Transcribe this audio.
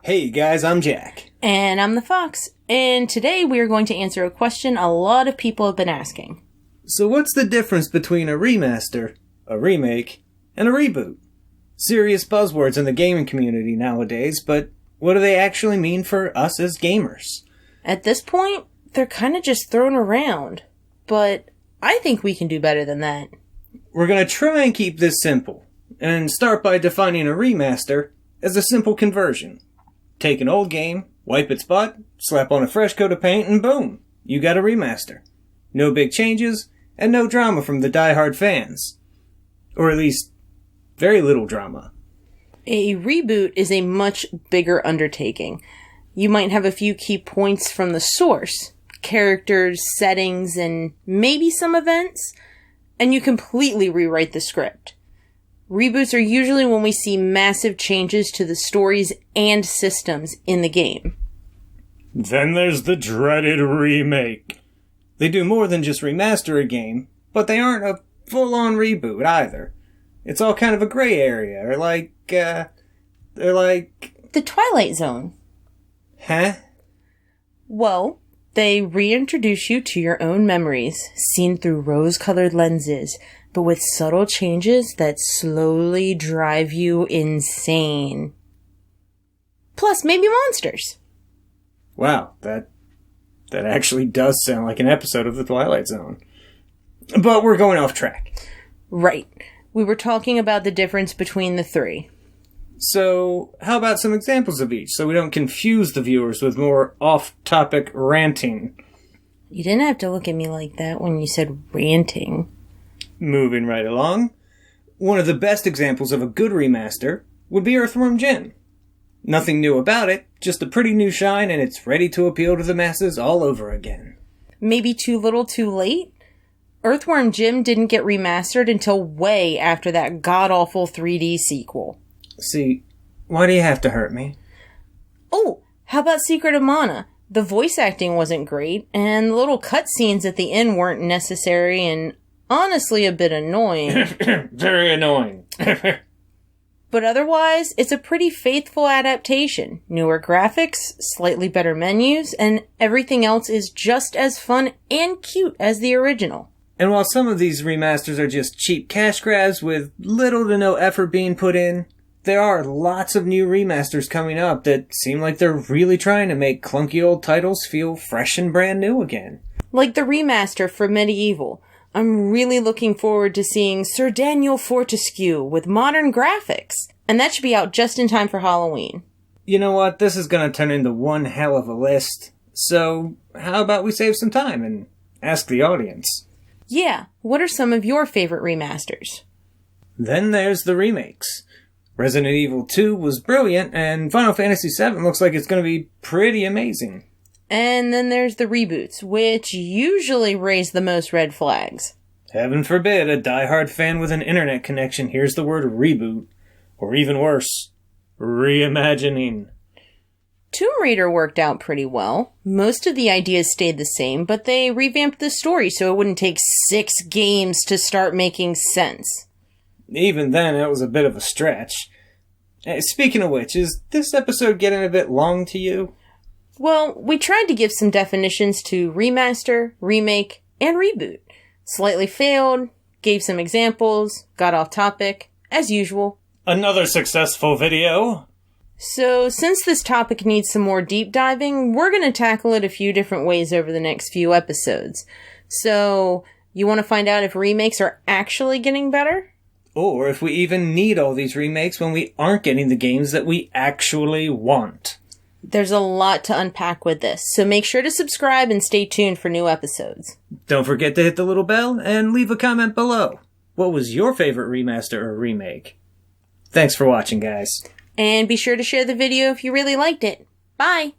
Hey guys, I'm Jack. And I'm the Fox. And today we are going to answer a question a lot of people have been asking. So what's the difference between a remaster, a remake, and a reboot? Serious buzzwords in the gaming community nowadays, but what do they actually mean for us as gamers? At this point, they're kind of just thrown around. But I think we can do better than that. We're going to try and keep this simple, and start by defining a remaster as a simple conversion. Take an old game, wipe its butt, slap on a fresh coat of paint, and boom, you got a remaster. No big changes, and no drama from the die-hard fans. Or at least, very little drama. A reboot is a much bigger undertaking. You might have a few key points from the source, characters, settings, and maybe some events, and you completely rewrite the script. Reboots are usually when we see massive changes to the stories and systems in the game. Then there's the dreaded remake. They do more than just remaster a game, but they aren't a full-on reboot either. It's all kind of a gray area, or they're like... The Twilight Zone. Huh? Well, they reintroduce you to your own memories, seen through rose-colored lenses, but with subtle changes that slowly drive you insane. Plus, maybe monsters. Wow, that actually does sound like an episode of The Twilight Zone. But we're going off track. Right. We were talking about the difference between the three. So, how about some examples of each, so we don't confuse the viewers with more off-topic ranting? You didn't have to look at me like that when you said ranting. Moving right along, one of the best examples of a good remaster would be Earthworm Jim. Nothing new about it, just a pretty new shine, and it's ready to appeal to the masses all over again. Maybe too little too late? Earthworm Jim didn't get remastered until way after that god-awful 3D sequel. See, why do you have to hurt me? Oh, how about Secret of Mana? The voice acting wasn't great, and the little cutscenes at the end weren't necessary, and honestly a bit annoying. Very annoying. But otherwise, it's a pretty faithful adaptation. Newer graphics, slightly better menus, and everything else is just as fun and cute as the original. And while some of these remasters are just cheap cash grabs with little to no effort being put in, there are lots of new remasters coming up that seem like they're really trying to make clunky old titles feel fresh and brand new again. Like the remaster for Medievil. I'm really looking forward to seeing Sir Daniel Fortescue with modern graphics. And that should be out just in time for Halloween. You know what? This is going to turn into one hell of a list. So, how about we save some time and ask the audience? Yeah, what are some of your favorite remasters? Then there's the remakes. Resident Evil 2 was brilliant, and Final Fantasy VII looks like it's going to be pretty amazing. And then there's the reboots, which usually raise the most red flags. Heaven forbid a diehard fan with an internet connection hears the word reboot, or even worse, reimagining. Tomb Raider worked out pretty well. Most of the ideas stayed the same, but they revamped the story so it wouldn't take 6 games to start making sense. Even then, it was a bit of a stretch. Speaking of which, is this episode getting a bit long to you? Well, we tried to give some definitions to remaster, remake, and reboot. Slightly failed, gave some examples, got off topic, as usual. Another successful video. So, since this topic needs some more deep diving, we're going to tackle it a few different ways over the next few episodes. So, you want to find out if remakes are actually getting better? Or if we even need all these remakes when we aren't getting the games that we actually want. There's a lot to unpack with this, so make sure to subscribe and stay tuned for new episodes. Don't forget to hit the little bell and leave a comment below. What was your favorite remaster or remake? Thanks for watching, guys. And be sure to share the video if you really liked it. Bye!